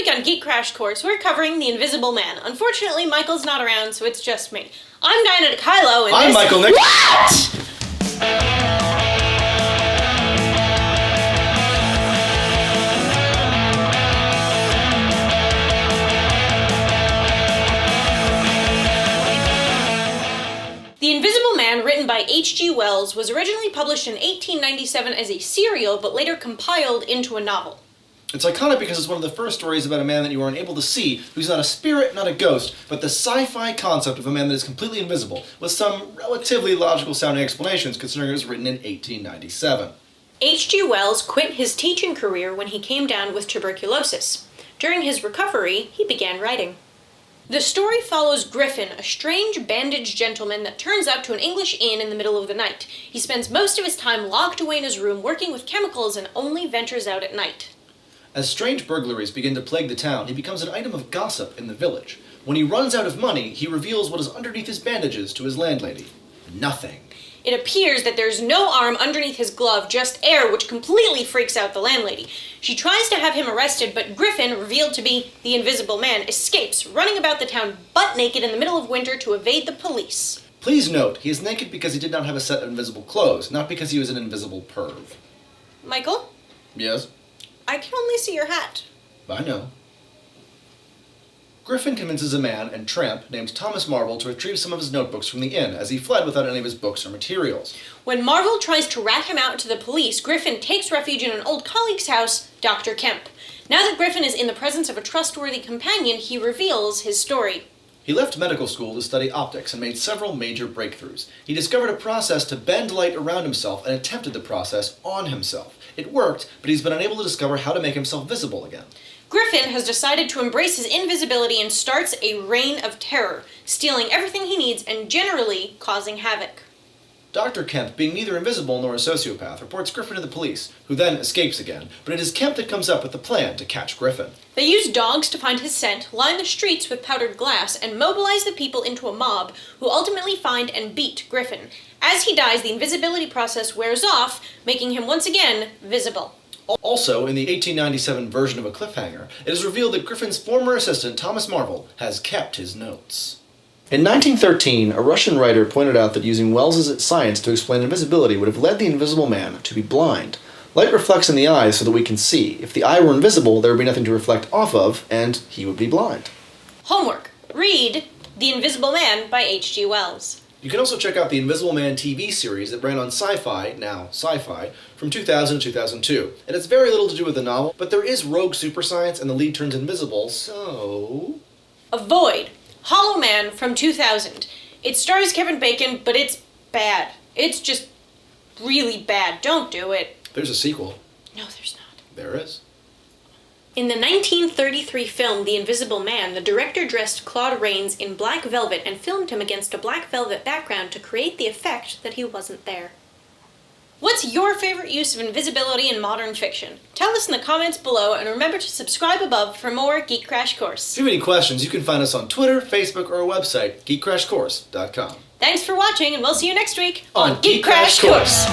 week on Geek Crash Course, we're covering The Invisible Man. Unfortunately, Michael's not around, so it's just me. I'm Dinah DeKylo, and I'm Michael Nick. What?! The Invisible Man, written by H.G. Wells, was originally published in 1897 as a serial, but later compiled into a novel. It's iconic because it's one of the first stories about a man that you are unable to see, who's not a spirit, not a ghost, but the sci-fi concept of a man that is completely invisible, with some relatively logical-sounding explanations considering it was written in 1897. H.G. Wells quit his teaching career when he came down with tuberculosis. During his recovery, he began writing. The story follows Griffin, a strange bandaged gentleman that turns up to an English inn in the middle of the night. He spends most of his time locked away in his room working with chemicals and only ventures out at night. As strange burglaries begin to plague the town, he becomes an item of gossip in the village. When he runs out of money, he reveals what is underneath his bandages to his landlady. Nothing. It appears that there's no arm underneath his glove, just air, which completely freaks out the landlady. She tries to have him arrested, but Griffin, revealed to be the Invisible Man, escapes, running about the town butt naked in the middle of winter to evade the police. Please note, he is naked because he did not have a set of invisible clothes, not because he was an invisible perv. Michael? Yes? I can only see your hat. I know. Griffin convinces a man and tramp named Thomas Marvel to retrieve some of his notebooks from the inn, as he fled without any of his books or materials. When Marvel tries to rat him out to the police, Griffin takes refuge in an old colleague's house, Dr. Kemp. Now that Griffin is in the presence of a trustworthy companion, he reveals his story. He left medical school to study optics and made several major breakthroughs. He discovered a process to bend light around himself and attempted the process on himself. It worked, but he's been unable to discover how to make himself visible again. Griffin has decided to embrace his invisibility and starts a reign of terror, stealing everything he needs and generally causing havoc. Dr. Kemp, being neither invisible nor a sociopath, reports Griffin to the police, who then escapes again, but it is Kemp that comes up with the plan to catch Griffin. They use dogs to find his scent, line the streets with powdered glass, and mobilize the people into a mob, who ultimately find and beat Griffin. As he dies, the invisibility process wears off, making him once again visible. Also, in the 1897 version of a cliffhanger, it is revealed that Griffin's former assistant, Thomas Marvel, has kept his notes. In 1913, a Russian writer pointed out that using Wells's science to explain invisibility would have led the Invisible Man to be blind. Light reflects in the eyes so that we can see. If the eye were invisible, there would be nothing to reflect off of, and he would be blind. Homework. Read The Invisible Man by H.G. Wells. You can also check out the Invisible Man TV series that ran on Sci-Fi, now Sci-Fi, from 2000 to 2002. It has very little to do with the novel, but there is rogue super science and the lead turns invisible, so... Avoid. Hollow Man from 2000. It stars Kevin Bacon, but it's bad. It's just really bad. Don't do it. There's a sequel. No, there's not. There is. In the 1933 film The Invisible Man, the director dressed Claude in black velvet and filmed him against a black velvet background to create the effect that he wasn't there. What's your favorite use of invisibility in modern fiction? Tell us in the comments below, and remember to subscribe above for more Geek Crash Course. If you have any questions, you can find us on Twitter, Facebook, or our website, geekcrashcourse.com. Thanks for watching, and we'll see you next week on Geek Crash Course.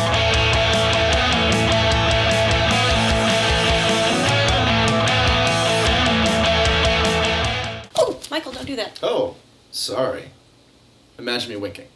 Oh, Michael, don't do that. Oh, sorry. Imagine me winking.